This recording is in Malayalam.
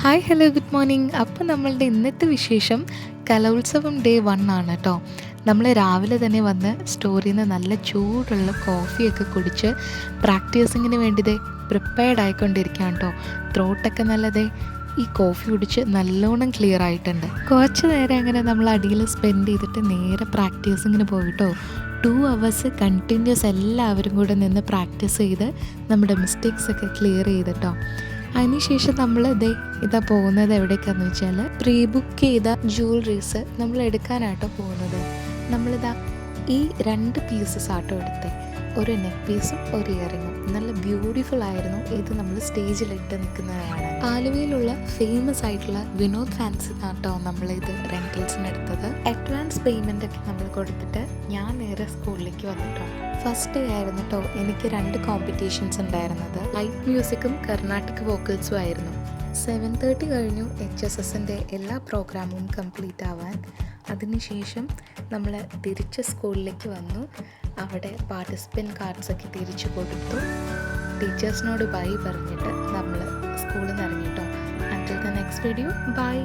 Hi hello good morning. അപ്പോൾ നമ്മളുടെ ഇന്നത്തെ വിശേഷം കലോത്സവം ഡേ 1 ആണ് കേട്ടോ. നമ്മൾ രാവിലെ തന്നെ വന്ന് സ്റ്റോറിൽ നിന്ന് നല്ല ചൂടുള്ള കോഫിയൊക്കെ കുടിച്ച് പ്രാക്ടീസിങ്ങിന് വേണ്ടി പ്രിപ്പയർഡ് ആയിക്കൊണ്ടിരിക്കുകയാണ് കേട്ടോ. ത്രോട്ടൊക്കെ നല്ലതേ ഈ കോഫി കുടിച്ച് നല്ലോണം ക്ലിയർ ആയിട്ടുണ്ട്. കുറച്ച് നേരം അങ്ങനെ നമ്മൾ അടിയിൽ സ്പെൻഡ് ചെയ്തിട്ട് നേരെ പ്രാക്ടീസിങ്ങിന് പോയിട്ടോ. 2 hours കണ്ടിന്യൂസ് എല്ലാവരും കൂടെ നിന്ന് പ്രാക്ടീസ് ചെയ്ത് നമ്മുടെ മിസ്റ്റേക്സൊക്കെ ക്ലിയർ ചെയ്തിട്ടോ. അതിനുശേഷം നമ്മൾ ഇതാ പോകുന്നത് എവിടേക്കാന്ന് വെച്ചാൽ പ്രീ ബുക്ക് ചെയ്ത ജ്വല്ലറീസ് നമ്മൾ എടുക്കാനാട്ടോ പോകുന്നത്. നമ്മളിതാ ഈ 2 പീസസ് ആട്ടോ എടുത്തേ, ഒരു നെക്ക് പീസും ഒരു ഇയറിങ്ങും. നല്ല ബ്യൂട്ടിഫുൾ ആയിരുന്നു. ഇത് നമ്മൾ സ്റ്റേജിലിട്ട് നിൽക്കുന്നതാണ്. ആലുവയിലുള്ള ഫേമസ് ആയിട്ടുള്ള വിനോദ് ഫാൻസി ആട്ടോ നമ്മളിത് റെൻറ്റൽസിന് എടുത്തത്. അഡ്വാൻസ് പേയ്മെൻ്റ് ഒക്കെ നമ്മൾ കൊടുത്തിട്ട് ഞാൻ നേരെ സ്കൂളിലേക്ക് വന്നിട്ടോ. ഫസ്റ്റ് ഡേ ആയിരുന്നു കേട്ടോ എനിക്ക് 2 കോമ്പറ്റീഷൻസ് ഉണ്ടായിരുന്നത്. ലൈറ്റ് മ്യൂസിക്കും കർണാട്ടിക് വോക്കൽസും ആയിരുന്നു. 7:30 കഴിഞ്ഞു HSSൻ്റെ എല്ലാ പ്രോഗ്രാമും കംപ്ലീറ്റ് ആവാൻ. അതിനുശേഷം നമ്മൾ തിരിച്ച് സ്കൂളിലേക്ക് വന്നു. അവിടെ പാർട്ടിസിപ്പൻറ്റ് കാർഡ്സൊക്കെ തിരിച്ചു കൊടുത്തു. ടീച്ചേഴ്സിനോട് ബൈ പറഞ്ഞിട്ട് നമ്മൾ സ്കൂളിൽ നിന്ന് ഇറങ്ങിട്ടോ. Until the next video, by.